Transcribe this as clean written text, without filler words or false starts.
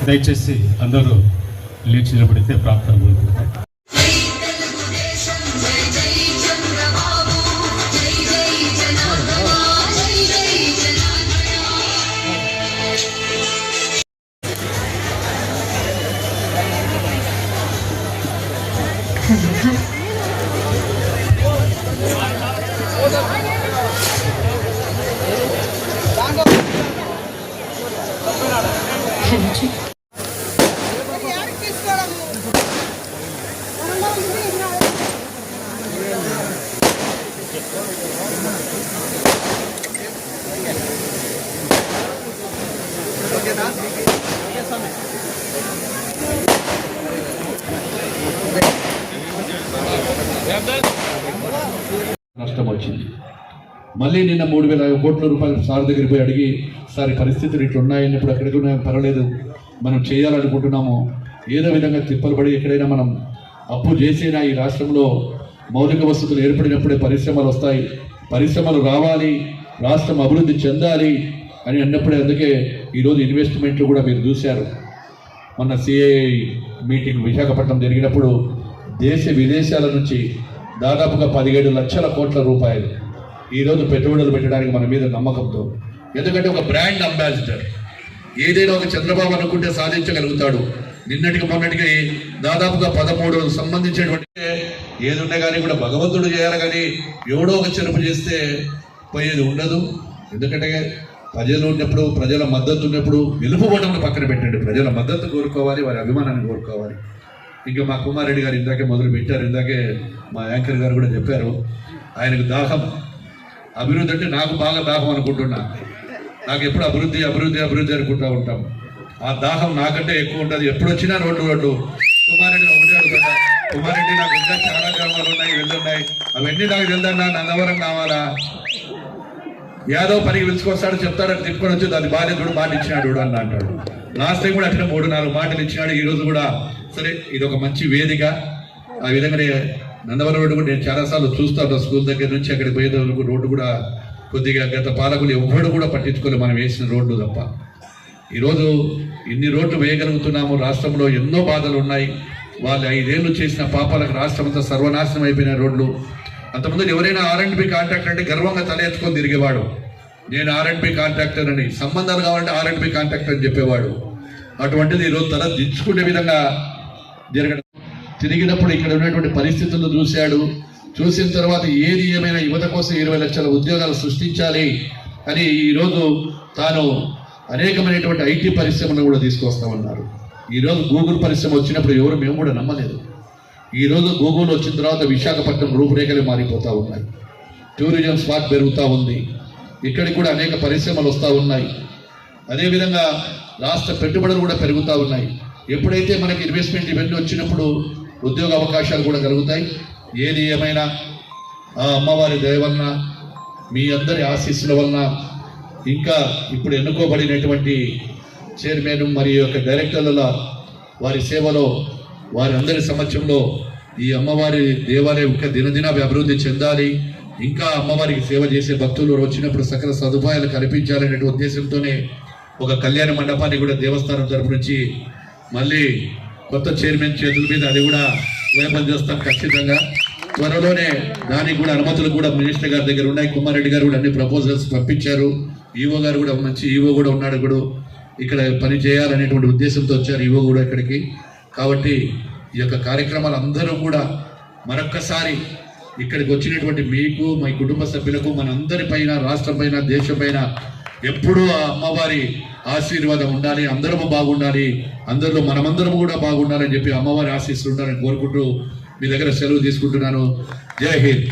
దయచేసి అందరూ లేచి నిలబడితే ప్రార్థన కోరుకుంటాం. నష్టం వచ్చింది. మళ్ళీ నిన్న 3,000 కోట్ల రూపాయలు సార్ దగ్గర పోయి అడిగి, సార్ పరిస్థితులు ఇట్లా ఉన్నాయని, ఇప్పుడు ఎక్కడికి ఉన్నాయో పర్వాలేదు, మనం చేయాలనుకుంటున్నాము, ఏదో విధంగా తిప్పలు పడి ఎక్కడైనా మనం అప్పు చేసినా ఈ రాష్ట్రంలో మౌలిక వసతులు ఏర్పడినప్పుడే పరిశ్రమలు వస్తాయి, పరిశ్రమలు రావాలి, రాష్ట్రం అభివృద్ధి చెందాలి అని అన్నప్పుడే, అందుకే ఈరోజు ఇన్వెస్ట్మెంట్లు కూడా మీరు చూశారు. మొన్న సిఐఐ మీటింగ్ విశాఖపట్నం జరిగినప్పుడు దేశ విదేశాల నుంచి దాదాపుగా 17 లక్షల కోట్ల రూపాయలు ఈరోజు పెట్టుబడులు పెట్టడానికి మన మీద నమ్మకంతో, ఎందుకంటే ఒక బ్రాండ్ అంబాసిడర్ ఏదైనా ఒక చంద్రబాబు అనుకుంటే సాధించగలుగుతాడు. నిన్నటికి మొన్నటికి దాదాపుగా 13 సంబంధించినటువంటి ఏది ఉండే కానీ కూడా భగవంతుడు చేయాలి, కానీ ఎవడో ఒక చెరుపు చేస్తే పోయేది ఉండదు. ఎందుకంటే ప్రజలు ఉన్నప్పుడు, ప్రజల మద్దతు ఉన్నప్పుడు వెలుపుబోవడం పక్కన పెట్టండి, ప్రజల మద్దతు కోరుకోవాలి, వారి అభిమానాన్ని కోరుకోవాలి. ఇంకా మా కుమారెడ్డి గారు ఇందాకే మొదలు పెట్టారు, ఇందాకే మా యాంకర్ గారు కూడా చెప్పారు, ఆయనకు దాహం, అభివృద్ధి అంటే నాకు బాగా దాహం అనుకుంటున్నా, నాకు ఎప్పుడు అభివృద్ధి అభివృద్ధి అభివృద్ధి అనుకుంటూ ఉంటాం. ఆ దాహం నాకంటే ఎక్కువ ఉంటుంది. ఎప్పుడు వచ్చినా రోడ్డు కుమారెడ్డి ఒకటే అడుగుతా, కుమారెడ్డి నాకు ఇంకా చాలా గ్రామాలు ఉన్నాయి, వెళ్ళున్నాయి, అవన్నీ నాకు వెళ్దన్నా, నందవరం కావాలా, యాదవ్ పనికి పిలుచుకొస్తాడు, చెప్తాడని తిప్పుకొని వచ్చి దాని బాధ్యతడు మాట ఇచ్చినాడు అని అంటాడు. లాస్ట్ టైం కూడా అట్లా 3-4 మాటలు ఇచ్చినాడు. ఈరోజు కూడా సరే, ఇది ఒక మంచి వేదిక. ఆ విధంగానే నందవరం రోడ్డు కూడా నేను చాలాసార్లు చూస్తూ ఉంటాను, స్కూల్ దగ్గర నుంచి అక్కడికి పోయే రోడ్డు కూడా కొద్దిగా గత పాలకులు ఎవ్వడు కూడా పట్టించుకోలేదు మనం వేసిన రోడ్లు తప్ప. ఈరోజు ఇన్ని రోడ్లు వేయగలుగుతున్నాము. రాష్ట్రంలో ఎన్నో బాధలు ఉన్నాయి. వాళ్ళు 5 ఏళ్ళు చేసిన పాపాలకు రాష్ట్రం అంతా సర్వనాశనం అయిపోయిన రోడ్లు. అంతకుముందు ఎవరైనా R&B కాంట్రాక్టర్ అంటే గర్వంగా తల ఎత్తుకొని తిరిగేవాడు, నేను R&B కాంట్రాక్టర్ అని, సంబంధాలు కావాలంటే R&B కాంట్రాక్టర్ అని చెప్పేవాడు. అటువంటిది ఈరోజు తల దించుకునే విధంగా జరగడం. తిరిగినప్పుడు ఇక్కడ ఉన్నటువంటి పరిస్థితులను చూశాడు. చూసిన తర్వాత ఏది ఏమైనా యువత కోసం 20 లక్షల ఉద్యోగాలు సృష్టించాలి అని ఈరోజు తాను అనేకమైనటువంటి IT పరిశ్రమను కూడా తీసుకొస్తామన్నారు. ఈరోజు గూగుల్ పరిశ్రమ వచ్చినప్పుడు ఎవరు మేము కూడా నమ్మలేదు. ఈరోజు గూగుల్ వచ్చిన తర్వాత విశాఖపట్నం రూపురేఖలే మారిపోతూ ఉన్నాయి. టూరిజం స్పాట్ పెరుగుతూ ఉంది, ఇక్కడికి కూడా అనేక పరిశ్రమలు వస్తూ ఉన్నాయి. అదేవిధంగా రాష్ట్ర పెట్టుబడులు కూడా పెరుగుతూ ఉన్నాయి. ఎప్పుడైతే మనకి ఇన్వెస్ట్మెంట్ ఇవన్నీ వచ్చినప్పుడు ఉద్యోగ అవకాశాలు కూడా కలుగుతాయి. ఏది ఏమైనా ఆ అమ్మవారి దయ వలన, మీ అందరి ఆశీస్సుల వలన, ఇంకా ఇప్పుడు ఎన్నుకోబడినటువంటి చైర్మన్ మరియు యొక్క డైరెక్టర్ల వారి సేవలో, వారి అందరి సమక్షంలో ఈ అమ్మవారి దేవాలయం ఇంకా దినదిన అభివృద్ధి చెందాలి. ఇంకా అమ్మవారికి సేవ చేసే భక్తులు వచ్చినప్పుడు సకల సదుపాయాలు కల్పించాలనే ఉద్దేశంతోనే ఒక కళ్యాణ మండపాన్ని కూడా దేవస్థానం తరపు నుంచి మళ్ళీ కొత్త చైర్మన్ చేతుల మీద అది కూడా వేపం చేస్తాం ఖచ్చితంగా. త్వరలోనే దానికి కూడా అనుమతులు కూడా మినిస్టర్ గారి దగ్గర ఉన్నాయి. కుమారెడ్డి గారు కూడా అన్ని ప్రపోజల్స్ పంపించారు. ఈవో గారు కూడా మంచి ఈవో కూడా ఉన్నాడు, కూడా ఇక్కడ పని చేయాలనేటువంటి ఉద్దేశంతో వచ్చారు ఈవో కూడా ఇక్కడికి. కాబట్టి ఈ యొక్క కార్యక్రమాలు అందరూ కూడా మరొక్కసారి ఇక్కడికి వచ్చినటువంటి మీకు, మీ కుటుంబ సభ్యులకు, మనందరి పైన, రాష్ట్రం పైన, దేశం పైన ఎప్పుడూ ఆ అమ్మవారి ఆశీర్వాదం ఉండాలి, అందరము బాగుండాలి, అందరిలో మనమందరము కూడా బాగుండాలని చెప్పి అమ్మవారి ఆశీస్సులు ఉండాలని కోరుకుంటూ మీ దగ్గర సెలవు తీసుకుంటున్నాను. జై హింద్.